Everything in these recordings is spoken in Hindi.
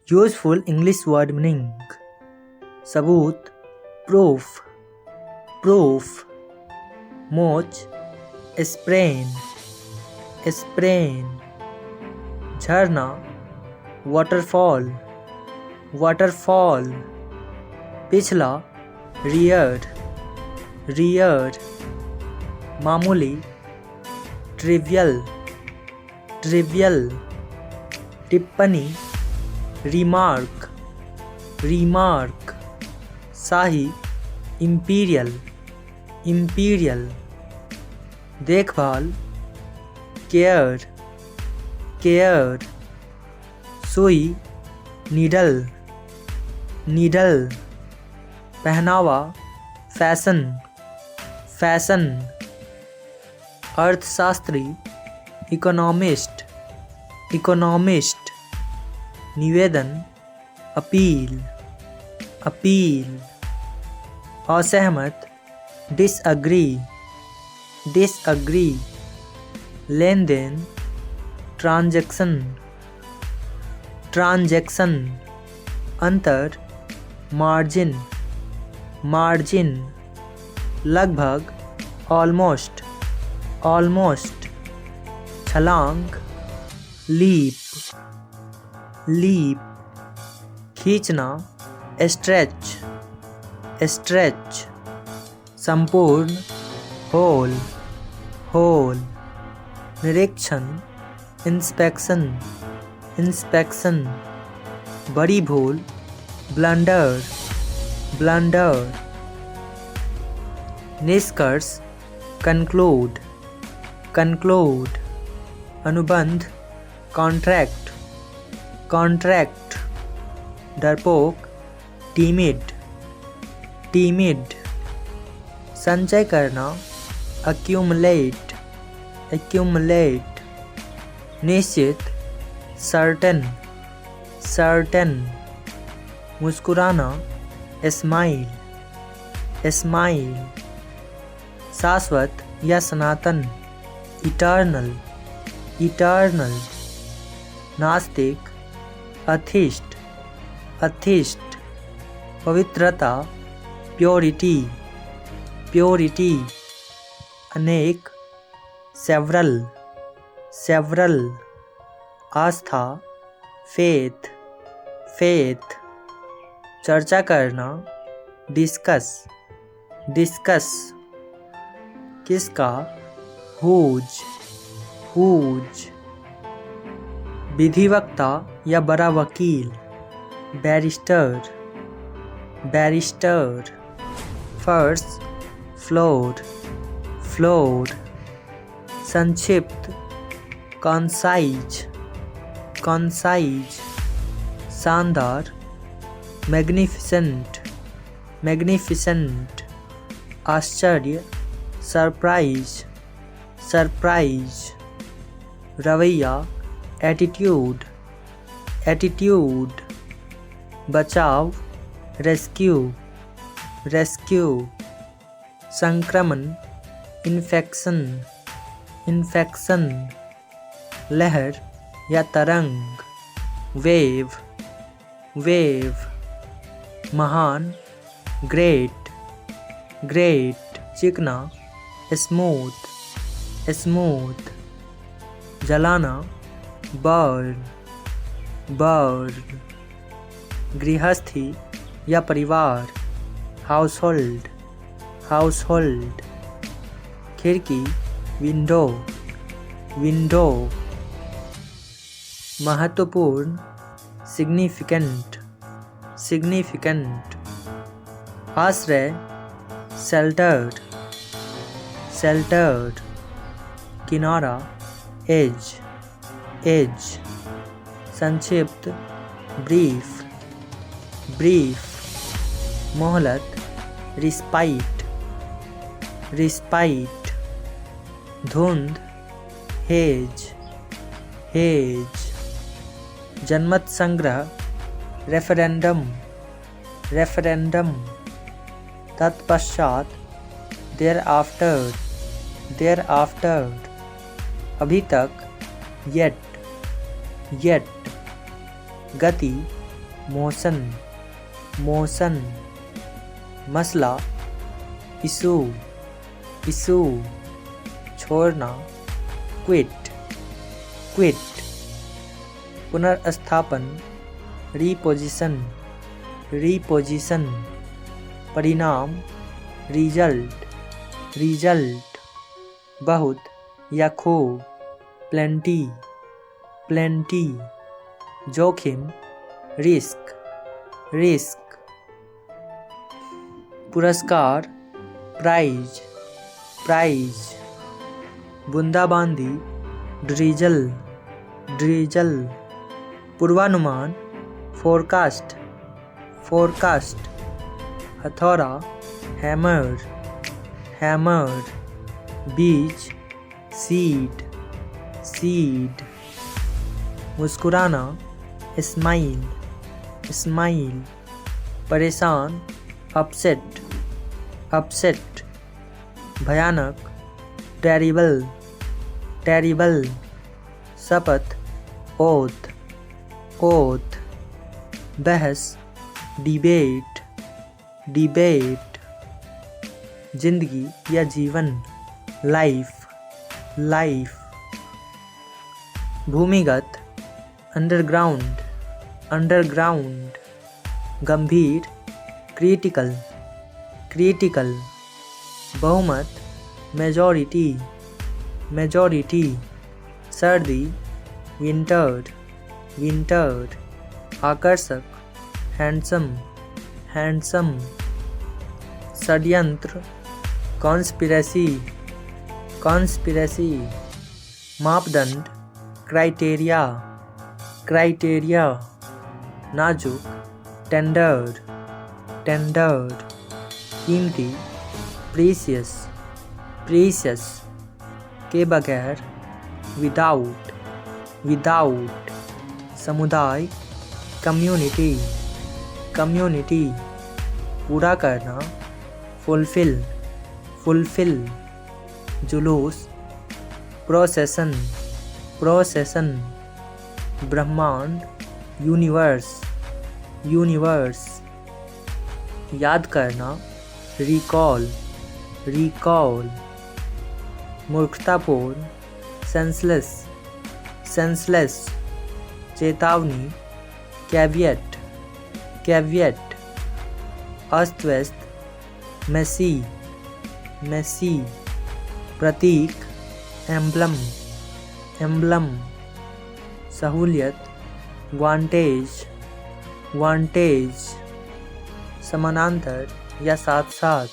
यूजफुल इंग्लिश वर्ड मीनिंग सबूत प्रूफ प्रूफ मोच स्प्रेन स्प्रेन झरना वाटरफॉल वाटरफॉल पिछला रियर रियर मामूली ट्रिवियल ट्रिवियल टिप्पणी रिमार्क रिमार्क शाही इंपीरियल इंपीरियल देखभाल केयर केयर सुई नीडल नीडल पहनावा फैशन फैशन अर्थशास्त्री इकोनॉमिस्ट इकोनॉमिस्ट निवेदन अपील अपील असहमत डिसअग्री डिसअग्री लेन देन ट्रांजैक्शन ट्रांजैक्शन अंतर मार्जिन मार्जिन लगभग ऑलमोस्ट ऑलमोस्ट छलांग लीप लीप खींचना स्ट्रेच स्ट्रेच संपूर्ण होल होल निरीक्षण इंस्पेक्शन इंस्पेक्शन बड़ी भूल ब्लंडर ब्लंडर निष्कर्ष कंक्लूड कंक्लूड अनुबंध कॉन्ट्रैक्ट कॉन्ट्रैक्ट डरपोक टीमिड टीमिड संचय करना एक्यूमुलेट एक्यूमुलेट निश्चित सर्टेन सर्टेन मुस्कुराना स्माइल स्माइल शाश्वत या सनातन इटर्नल इटर्नल नास्तिक अथिष्ट अथिष्ट पवित्रता प्योरिटी प्योरिटी अनेक सेवरल सेवरल आस्था फेथ फेथ चर्चा करना डिस्कस डिस्कस किसका हुज हुज विधिवक्ता या बड़ा वकील बैरिस्टर बैरिस्टर फर्श फ्लोर फ्लोर संक्षिप्त कॉन्साइज कॉन्साइज शानदार मैग्निफिसेंट मैग्निफिसेंट आश्चर्य सरप्राइज सरप्राइज रवैया एटीट्यूड एटीट्यूड बचाव रेस्क्यू रेस्क्यू संक्रमण इन्फेक्शन इन्फेक्शन लहर या तरंग वेव वेव महान ग्रेट ग्रेट चिकना स्मूथ स्मूथ जलाना बर्न बर्न गृहस्थी या परिवार हाउसहोल्ड हाउसहोल्ड खिड़की विंडो विंडो महत्वपूर्ण सिग्निफिकेंट सिग्निफिकेंट आश्रय शेल्टर्ड शेल्टर्ड किनारा एज एज संक्षिप्त ब्रीफ ब्रीफ मोहलत रिस्पाइट रिस्पाइट धुंध हेज हेज जनमत संग्रह रेफरेंडम रेफरेंडम तत्पश्चात देयर आफ्टर अभी तक येट येट गति मोशन, मोशन। मसला, इशू, इशू। छोड़ना, क्विट, क्विट। पुनर्स्थापन, रीपोजिशन, रीपोजिशन। परिणाम, रिजल्ट, रिजल्ट। बहुत या खूब, प्लेंटी, प्लेंटी। जोखिम, रिस्क, रिस्क। पुरस्कार, प्राइज, प्राइज। बूंदाबांदी, ड्रिजल, ड्रिजल। पूर्वानुमान, फोरकास्ट, फोरकास्ट। हथौड़ा, हैमर, हैमर। बीज, सीड, सीड। मुस्कुराना, स्माइल, स्माइल। परेशान, अपसेट, अपसेट। भयानक, टेरिबल, टेरिबल। शपथ, ओथ, ओथ। बहस, डिबेट, डिबेट। जिंदगी या जीवन, लाइफ, लाइफ। भूमिगत, अंडरग्राउंड, अंडरग्राउंड। गंभीर, क्रिटिकल, क्रिटिकल। बहुमत, मेजॉरिटी, मेजॉरिटी। सर्दी, विंटर, विंटर। आकर्षक, हैंडसम, हैंडसम। षड्यंत्र, कॉन्स्पिरेसी, कॉन्स्पिरेसी। मापदंड, क्राइटेरिया, क्राइटेरिया। नाजुक, टेंडर, टेंडर। कीमती, प्रीसियस, प्रीसियस। के बगैर, विदाउट, विदाउट। समुदाय, कम्युनिटी, कम्युनिटी। पूरा करना, फुलफिल, फुलफिल। जुलूस, प्रोसेसन, प्रोसेसन। ब्रह्मांड, यूनिवर्स, यूनिवर्स। याद करना, रिकॉल, रिकॉल। मूर्खतापूर्ण, सेंसलेस, सेंसलेस। चेतावनी, कैवियट, कैवियट। अस्त व्यस्त, मेसी, मेसी। प्रतीक, एम्ब्लम, एम्ब्लम। सहूलियत, वांटेज, वांटेज। समानांतर या साथ साथ,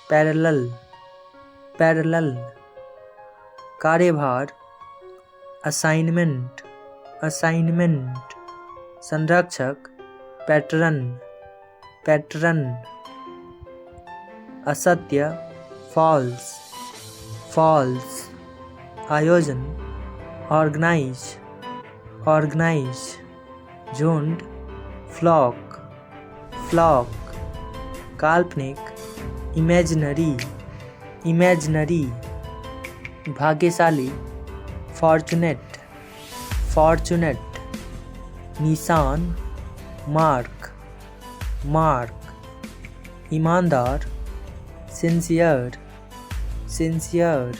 पैरेलल, पैरेलल। कार्यभार, असाइनमेंट, असाइनमेंट। संरक्षक, पैटर्न, पैटर्न। असत्य, फॉल्स, फॉल्स। आयोजन, ऑर्गेनाइज, ऑर्गेनाइज। झुंड, फ्लॉक, फ्लॉक। काल्पनिक, इमेजिनरी, इमेजिनरी। भाग्यशाली, फॉर्चुनेट, फॉर्चुनेट। निशान, मार्क, मार्क। ईमानदार, सिंसियर, सिंसियर।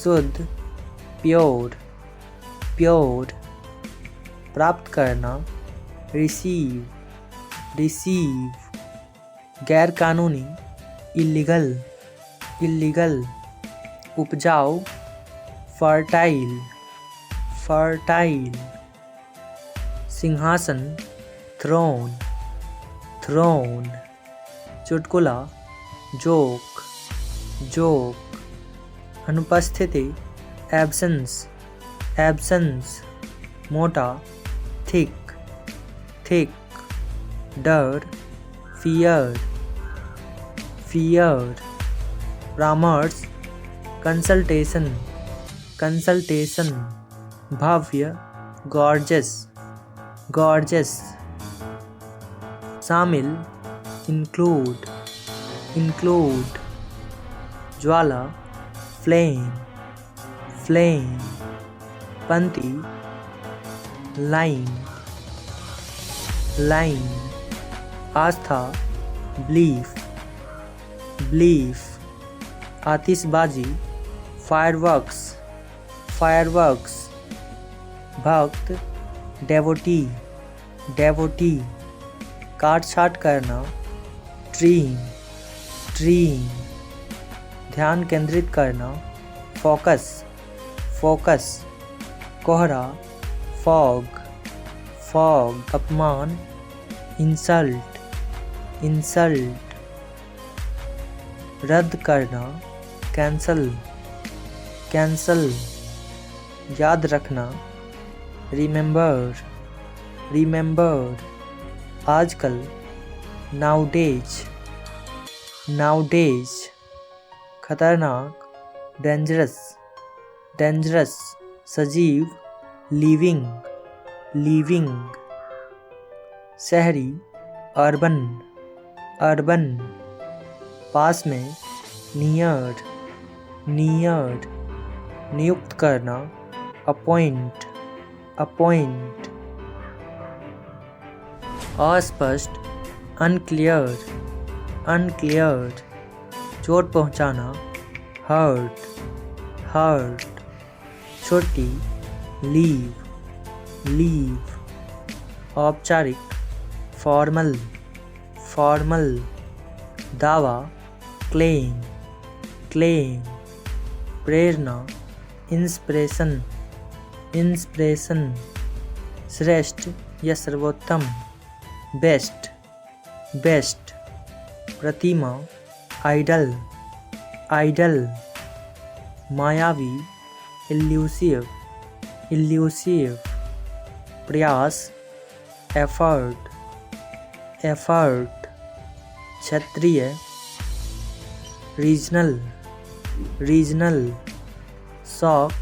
शुद्ध, प्योर, प्योर। प्राप्त करना, रिसीव, रिसीव। गैर कानूनी, इल्लीगल, इल्लीगल। उपजाऊ, फर्टाइल, फर्टाइल। सिंहासन, थ्रोन, थ्रोन। चुटकुला, जोक, जोक। अनुपस्थिति, एब्सेंस, एब्सेंस। मोटा, थिक, थिक। डर, फियर, फियर। परामर्श, कंसल्टेशन, कंसल्टेशन। भव्य, गॉर्जस, गॉर्जस। शामिल, इंक्लूड, इंक्लूड। ज्वाला, फ्लेम, फ्लेम। पंक्ति, लाइन। लाइन, आस्था, बिलीफ, बिलीफ, आतिशबाजी, फायरवर्क्स, फायरवर्क्स, भक्त, डेवोटी, डेवोटी, काट छाट करना, ड्रीम, ड्रीम, ध्यान केंद्रित करना, फोकस, फोकस, कोहरा, फॉग, फॉग, अपमान, इंसल्ट, इंसल्ट, रद्द करना, कैंसल, कैंसल, याद रखना, रिमेंबर, रिमेंबर, आजकल, नाउडेज, नाउडेज, खतरनाक, डेंजरस, डेंजरस, सजीव, लिविंग, लिविंग, शहरी, अर्बन, अर्बन, पास में, नियर, नियर, नियुक्त करना, अपॉइंट, अपॉइंट, अस्पष्ट, अनक्लियर, अनक्लियर, चोट पहुंचाना, हर्ट, हर्ट, छुट्टी, लीव, लीव, औपचारिक, फॉर्मल, फॉर्मल, दावा, क्लेम, क्लेम, प्रेरणा, इंस्पिरेशन, इंस्पिरेशन, श्रेष्ठ या सर्वोत्तम, बेस्ट, बेस्ट, प्रतिमा, आइडल, आइडल, मायावी, इल्यूसिव, इल्यूसिव, प्रयास, एफर्ट, एफर्ट, क्षत्रिय, रीजनल, रीजनल, शौक,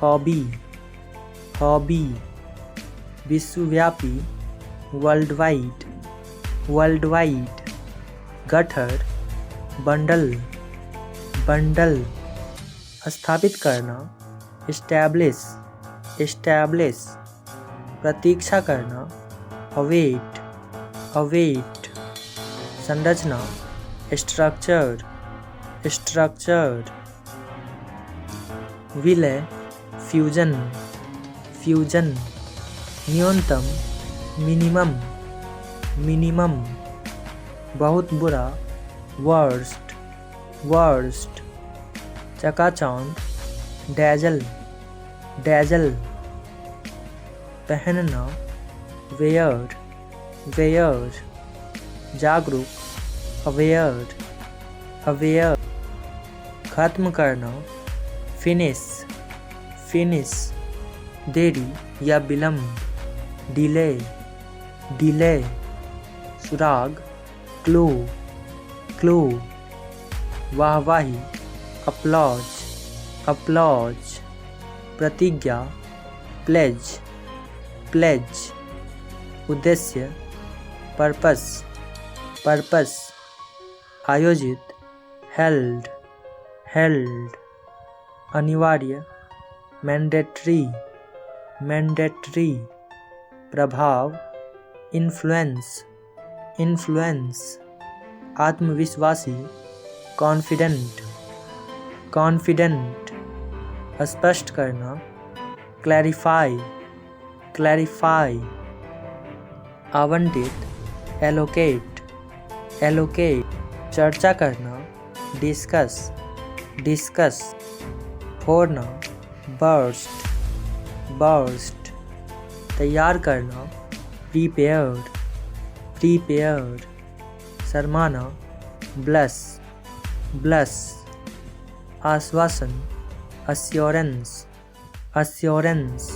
हॉबी, हॉबी, विश्वव्यापी, वर्ल्ड वाइड, वर्ल्ड वाइड, गठर, बंडल, बंडल, स्थापित करना, एस्टैब्लिश, एस्टैब्लिश, प्रतीक्षा करना, अवेट, अवेट, संरचना, स्ट्रक्चर, स्ट्रक्चर, विलय, फ्यूजन, फ्यूजन, न्यूनतम, मिनिमम, मिनिमम, बहुत बुरा, वर्स्ट, वर्स्ट, चकाचौंध, डैजल, डैजल, पहनना, वेयर, वेयर, जागरूक, अवेयर, अवेयर, खत्म करना, फिनिश, फिनिश, देरी या विलम्ब, डिले, डिले, सुराग, क्लू, क्लू, वाहवाही, अपलॉज, अपलॉज, प्रतिज्ञा, प्लेज, प्लेज, उद्देश्य, पर्पस, पर्पस, आयोजित, हेल्ड, हेल्ड, अनिवार्य, मैंडेटरी, मैंडेटरी, प्रभाव, इन्फ्लुएंस, इन्फ्लुएंस, आत्मविश्वासी, कॉन्फिडेंट, कॉन्फिडेंट, स्पष्ट करना, क्लैरिफाई, क्लैरिफाई, आवंटित, एलोकेट, एलोकेट, चर्चा करना, डिस्कस, डिस्कस, फोड़ना, बर्स्ट, बर्स्ट, तैयार करना, प्रीपेयर्ड, प्रीपेयर्ड, शर्माना, ब्लस, ब्लस, आश्वासन, अश्योरेंस, अश्योरेंस,